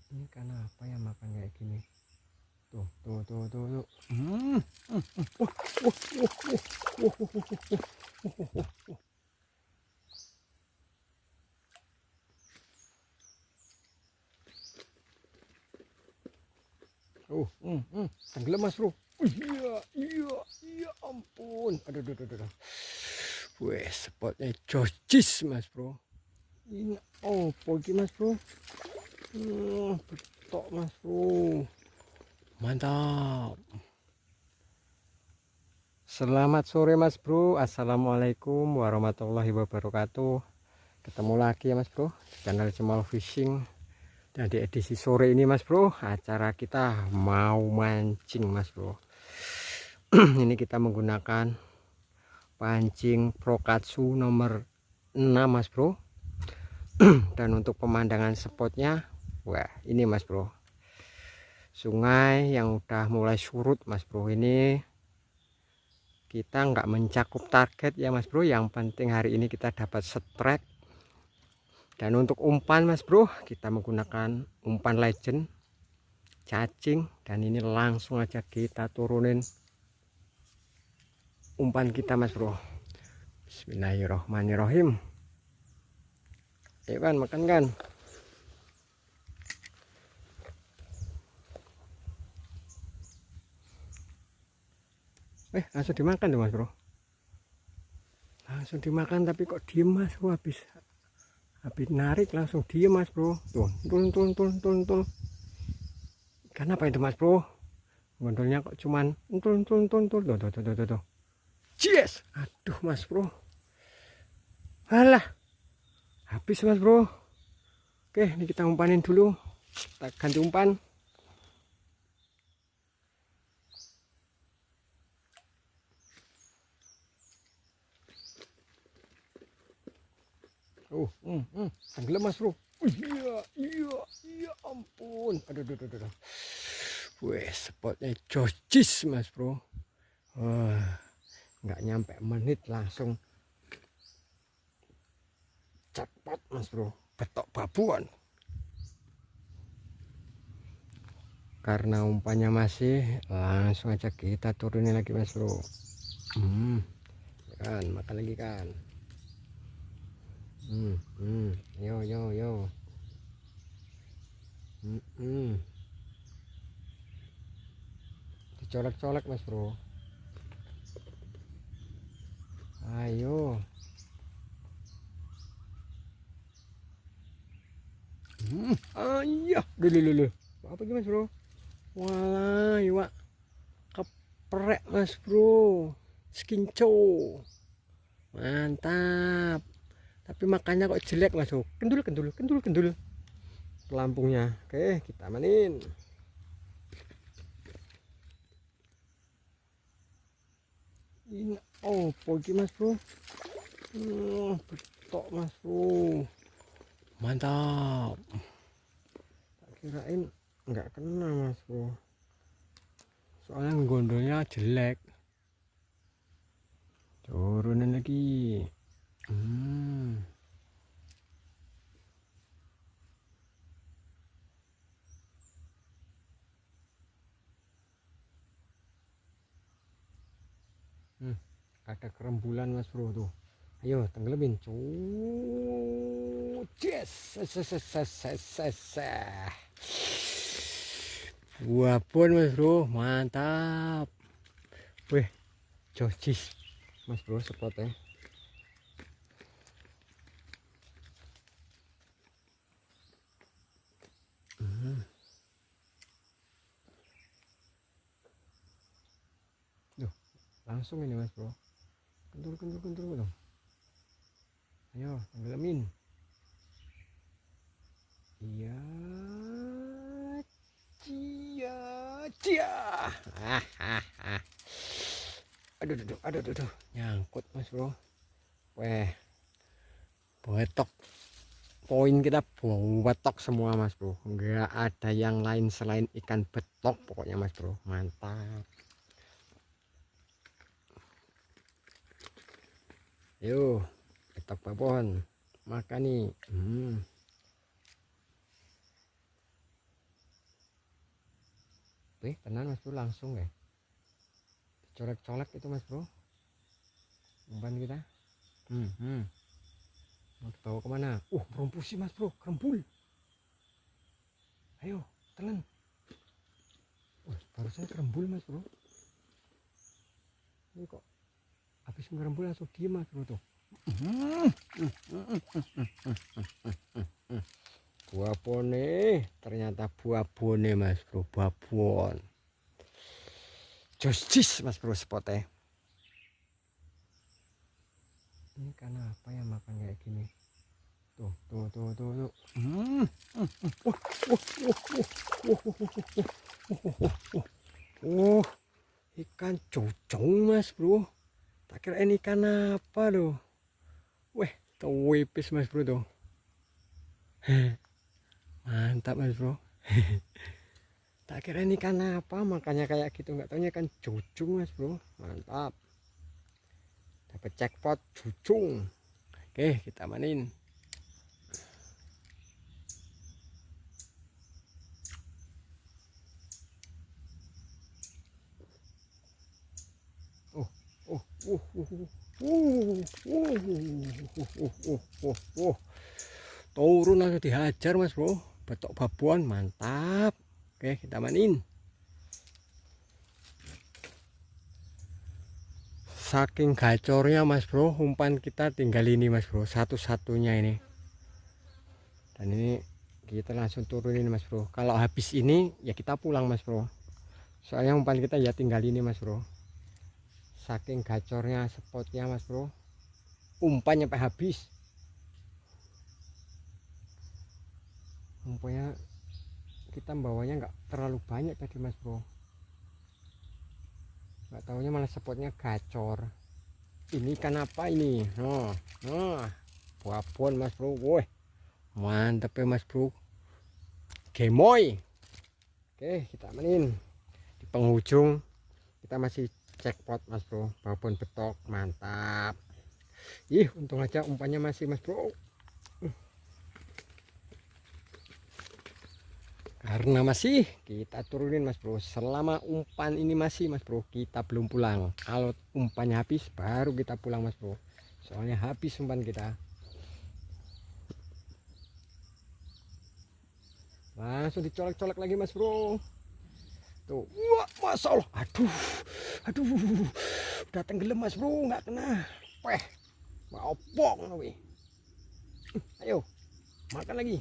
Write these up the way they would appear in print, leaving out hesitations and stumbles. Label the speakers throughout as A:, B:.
A: Ini karena apa ya makan kayak gini? Tuh. Tenggelam mas bro. Iya ampun. Aduh. Wih, spotnya jocis mas bro. Ini pergi mas bro. Betok mas bro. Mantap. Selamat sore mas bro. Assalamualaikum warahmatullahi wabarakatuh. Ketemu lagi ya mas bro di channel Cemal Fishing. Dan di edisi sore ini mas bro, acara kita mau mancing mas bro. Ini kita menggunakan pancing Prokatsu nomor 6 mas bro. Dan untuk pemandangan spotnya, wah ini mas bro, sungai yang udah mulai surut mas bro. Ini kita nggak mencakup target ya mas bro, yang penting hari ini kita dapat strike. Dan untuk umpan mas bro, kita menggunakan umpan legend cacing. Dan ini langsung aja kita turunin umpan kita mas bro. Bismillahirrohmanirrohim. Ayo kan, makan kan. Langsung dimakan tuh mas bro. Langsung dimakan, tapi kok diem mas bro. Habis narik langsung diem mas bro. Tuh, tul. Kenapa itu mas bro? Gondolnya kok cuman tul. Tuh. Yes. Aduh mas bro. Alah. Habis mas bro. Oke, ini kita umpanin dulu. Kita ganti umpan. Tenggelam mas bro. Iya ampun. Aduh. Wih, spotnya jocis mas bro. Wah, nggak nyampe menit langsung jackpot mas bro. Betok babuan. Karena umpannya masih, langsung aja kita turunin lagi mas bro. Kan makan lagi kan. Yo. Dicolek-colek mas bro. Ayo. Iya. Dulu. Apa gimana mas bro? Walah, iwak keprek mas bro. Skinco. Mantap. Tapi makannya kok jelek mas bro. Kendul pelampungnya. Oke, kita manin. Ini pergi mas bro. Betok mas bro. Mantap. Tak kirain nggak kena mas bro, soalnya gondolnya jelek. Turunin lagi. Ada kerembulan mas bro tuh. Ayo tenggelamin. Yes. Buah pun mas bro, mantap. Wih, jocis mas bro spotnya. Langsung ini mas bro. Kentul dong. Ayo tenggelamin. Iya. Cia. Aduh. Nyangkut mas bro. Weh. Betok. Poin kita betok semua mas bro. Enggak ada yang lain selain ikan betok pokoknya mas bro. Mantap. Yuk, betok babon. Makan nih. Wih, tenan mas bro, langsung ya. Colek-colek itu mas bro. Umpan kita. Mau dibawa kemana? Berompusi mas bro, kerembul. Ayo, telan. Barusan kerembul mas bro. Ini kok habis ngerembul langsung diem mas bro tuh. Buah bone, ternyata buah bone mas bro, babon. Jostis mas bro spotnya. Ini karena apa ya makan kayak gini? Tuh. Ikan cocong mas bro. Tak kira ini ikan apa loh. Weh, tewipis mas bro tuh. Mantap mas bro. Tak kira ini ikan apa, makanya kayak gitu, nggak taunya ikan cucung mas bro. Mantap. Dapat jackpot cucung. Oke, kita mainin. Turun langsung dihajar mas bro, betok babon, mantap. Oke, kita mainin. Saking gacornya mas bro, umpan kita tinggal ini mas bro, satu-satunya ini. Dan ini kita langsung turunin mas bro. Kalau habis ini ya kita pulang mas bro, soalnya umpan kita ya tinggal ini mas bro. Saking gacornya spotnya mas bro, umpan sampai habis. Umpannya kita bawanya nggak terlalu banyak tadi mas bro, nggak taunya malah spotnya gacor. Ini ikan apa ini? Babon mas bro. Woi, mantep ya mas bro, gemoy. Oke, kita mainin. Di penghujung kita masih jackpot mas bro, babon betok, mantap. Untung aja umpannya masih mas bro. Karena masih kita turunin mas bro. Selama umpan ini masih mas bro, kita belum pulang. Kalau umpannya habis baru kita pulang mas bro, soalnya habis umpan kita. Langsung dicolek-colek lagi mas bro. Tuh, wah, masya Allah. Aduh, udah tenggelam mas bro, nggak kena. Mau pong nih. Ayo, makan lagi.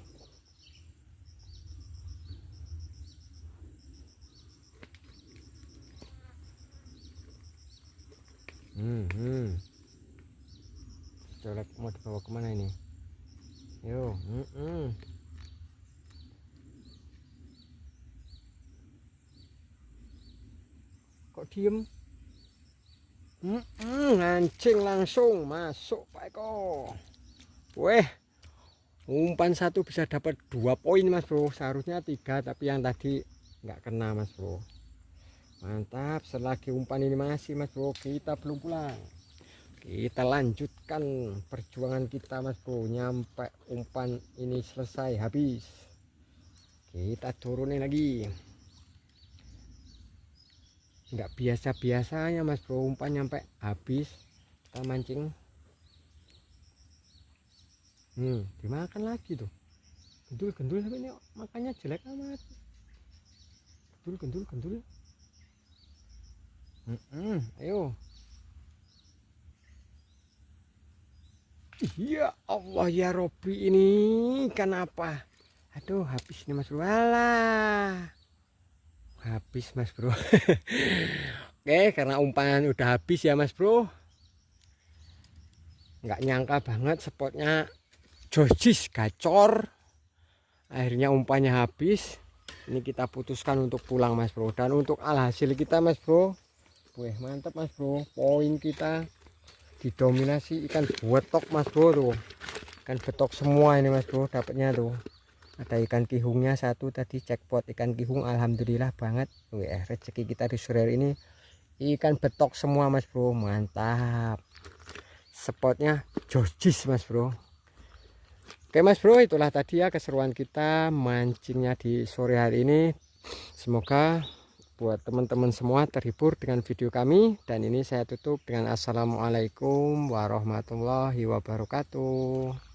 A: Colek mau dibawa kemana ini? Yo, kok diem? Ngancing langsung masuk Pak Eko. Weh, umpan satu bisa dapat 2 poin mas bro, seharusnya 3 tapi yang tadi nggak kena mas bro. Mantap. Selagi umpan ini masih mas bro, kita belum pulang, kita lanjutkan perjuangan kita mas bro, nyampe umpan ini selesai habis kita turunin lagi. Nggak biasa-biasanya mas bro, umpan nyampe habis kita mancing. Dimakan lagi tuh, gendul sampai ini makannya jelek amat. Gendul. Ayo. Ya Allah ya Robbi, ini kenapa? Aduh, habis nih mas bro. Alah, habis mas bro. Oke, karena umpan udah habis ya mas bro, nggak nyangka banget spotnya jojis gacor. Akhirnya umpannya habis. Ini kita putuskan untuk pulang mas bro. Dan untuk alhasil kita mas bro, wih mantap mas bro, poin kita didominasi ikan betok mas bro tuh. Ikan betok semua ini mas bro dapatnya tuh. Ada ikan kihungnya satu tadi, jackpot ikan kihung, alhamdulillah banget. Wih, rezeki kita di sore ini ikan betok semua mas bro, mantap. Spotnya jojis mas bro. Oke mas bro, itulah tadi ya keseruan kita mancingnya di sore hari ini. Semoga buat teman-teman semua terhibur dengan video kami, dan ini saya tutup dengan assalamualaikum warahmatullahi wabarakatuh.